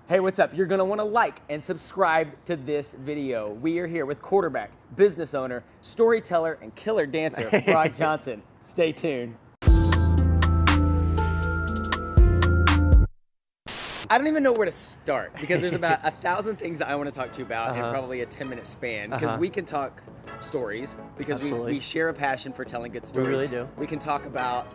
Hey, what's up? You're gonna wanna like and subscribe to this video. We are here with quarterback, business owner, storyteller, and killer dancer, Brock Johnson. Stay tuned. I don't even know where to start because there's about 1,000 things that I want to talk to you about in probably a 10-minute span. Because we can talk stories because we share a passion for telling good stories. We really do. We can talk about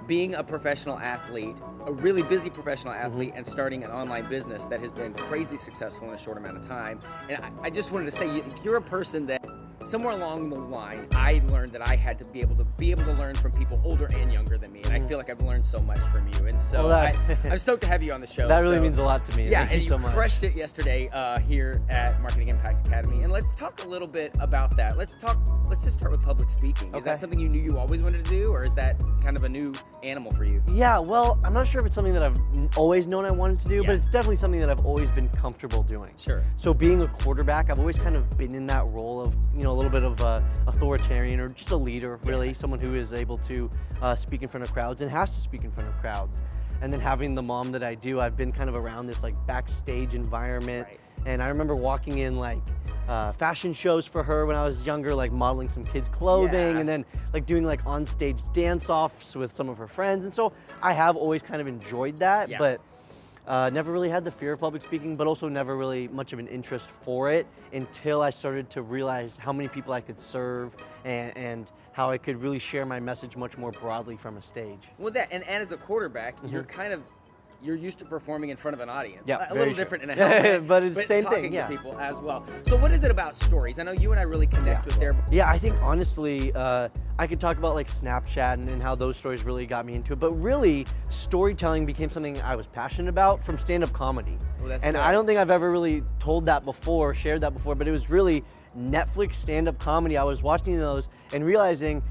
being a professional athlete, a really busy professional athlete, and starting an online business that has been crazy successful in a short amount of time. And I just wanted to say, you're a person that somewhere along the line, I learned that I had to be able to learn from people older and younger than me, and I feel like I've learned so much from you. And so I'm stoked to have you on the show. That really means a lot to me. Yeah, Thank and you so much. crushed it yesterday here at Marketing Impact Academy. And let's talk a little bit about that. Let's just start with public speaking. Is that something you knew you always wanted to do, or is that kind of a new animal for you? Yeah, well, I'm not sure if it's something that I've always known I wanted to do, but it's definitely something that I've always been comfortable doing. Sure. So being a quarterback, I've always kind of been in that role of, a little bit of authoritarian or just a leader, really, someone who is able to speak in front of crowds and has to speak in front of crowds. And then having the mom that I do, I've been kind of around this like backstage environment. Right. And I remember walking in like fashion shows for her when I was younger, like modeling some kids' clothing, and then like doing like on-stage dance-offs with some of her friends. And so I have always kind of enjoyed that, but never really had the fear of public speaking, but also never really much of an interest for it until I started to realize how many people I could serve and how I could really share my message much more broadly from a stage. Well, and as a quarterback, you're used to performing in front of an audience. Yeah, a little different in a helmet, but it's the same talking thing, to people as well. So what is it about stories? I know you and I really connect with there. Yeah, I think honestly, I could talk about like Snapchat and how those stories really got me into it, but really storytelling became something I was passionate about from stand-up comedy. Well, that's and good. I don't think I've ever really told that before, shared that before, but it was really Netflix stand-up comedy. I was watching those and realizing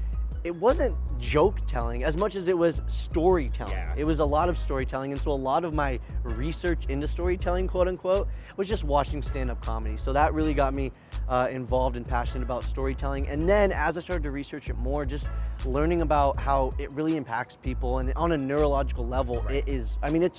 it wasn't joke telling as much as it was storytelling. Yeah. It was a lot of storytelling, and so a lot of my research into storytelling, quote unquote, was just watching stand-up comedy. So that really got me involved and passionate about storytelling. And then as I started to research it more, just learning about how it really impacts people, and on a neurological level, it is,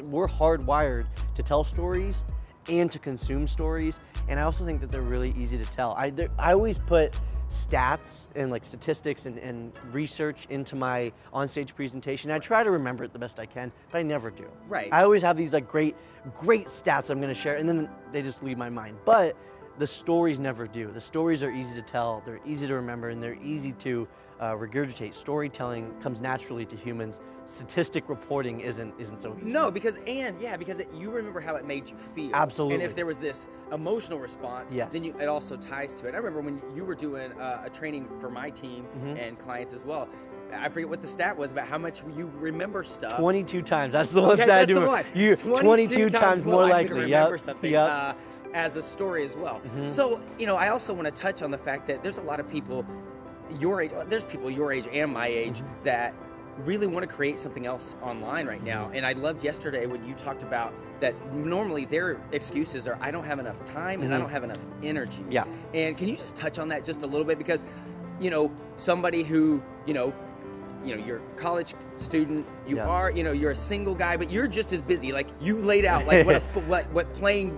we're hardwired to tell stories and to consume stories, and I also think that they're really easy to tell. I always put stats and like statistics and research into my onstage presentation. I try to remember it the best I can, but I never do. Right. I always have these like great stats I'm gonna share, and then they just leave my mind. But the stories never do. The stories are easy to tell, they're easy to remember, and they're easy to regurgitate. Storytelling comes naturally to humans. Statistic reporting isn't so easy. No, because you remember how it made you feel. Absolutely. And if there was this emotional response, then it also ties to it. I remember when you were doing a training for my team and clients as well. I forget what the stat was about how much you remember stuff. 22 times. That's the one stat I do. You 22 times more likely. To remember something as a story as well. So, I also want to touch on the fact that there's a lot of people your age. There's people your age and my age that really want to create something else online right now. And I loved yesterday when you talked about that normally their excuses are, I don't have enough time and I don't have enough energy. Yeah. And can you just touch on that just a little bit? Because, somebody who, you're a college student, you're a single guy, but you're just as busy. Like you laid out like what playing,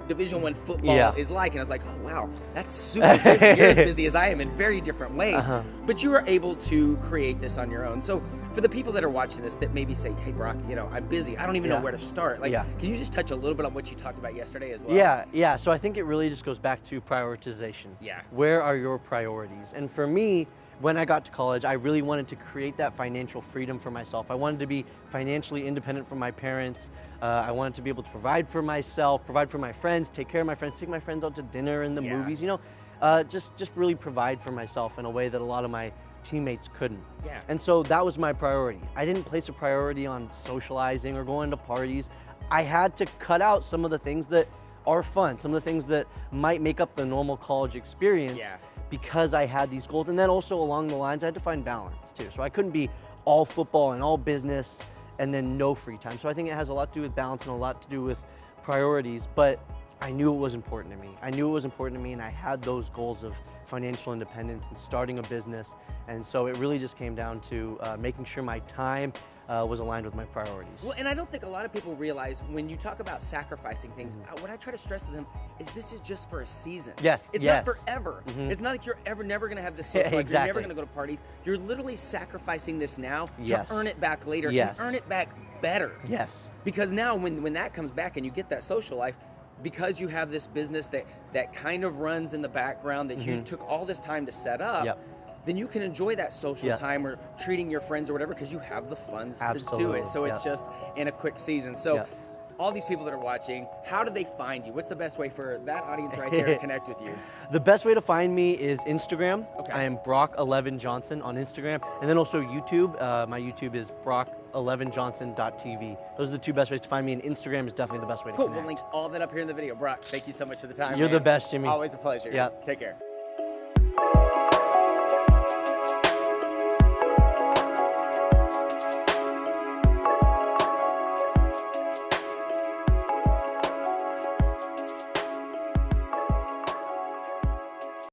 Division I football is like. And I was like, oh wow, that's super busy. You're as busy as I am in very different ways. But you were able to create this on your own. So for the people that are watching this that maybe say, hey Brock, I'm busy, I don't even know where to start. Like, can you just touch a little bit on what you talked about yesterday as well? Yeah. So I think it really just goes back to prioritization. Yeah. Where are your priorities? And for me, when I got to college, I really wanted to create that financial freedom for myself. I wanted to be financially independent from my parents. I wanted to be able to provide for myself, provide for my friends, take care of my friends, take my friends out to dinner and the movies, just really provide for myself in a way that a lot of my teammates couldn't. Yeah. And so that was my priority. I didn't place a priority on socializing or going to parties. I had to cut out some of the things that are fun, some of the things that might make up the normal college experience. Because I had these goals. And then also along the lines, I had to find balance too. So I couldn't be all football and all business and then no free time. So I think it has a lot to do with balance and a lot to do with priorities, but I knew it was important to me. And I had those goals of financial independence and starting a business. And so it really just came down to making sure my time was aligned with my priorities. Well, and I don't think a lot of people realize when you talk about sacrificing things, what I try to stress to them is this is just for a season. Yes, It's yes. not forever. It's not like you're never going to have this social life. You're Exactly. never going to go to parties. You're literally sacrificing this now Yes. to earn it back later Yes. and earn it back better. Yes. Because now when that comes back and you get that social life, because you have this business that kind of runs in the background that you took all this time to set up, Yep. then you can enjoy that social Yeah. time or treating your friends or whatever because you have the funds to do Absolutely. it. So it's Yeah. just in a quick season. So Yeah. all these people that are watching, how do they find you? What's the best way for that audience right there to connect with you? The best way to find me is Instagram. Okay. I am Brock11 Johnson on Instagram, and then also YouTube. My YouTube is Brock11Johnson.tv. Those are the two best ways to find me, and Instagram is definitely the best way to Cool. connect. We'll link all that up here in the video. Brock, thank you so much for the time. You're man. the best, Jimmy. Always a pleasure. Yeah. Take care.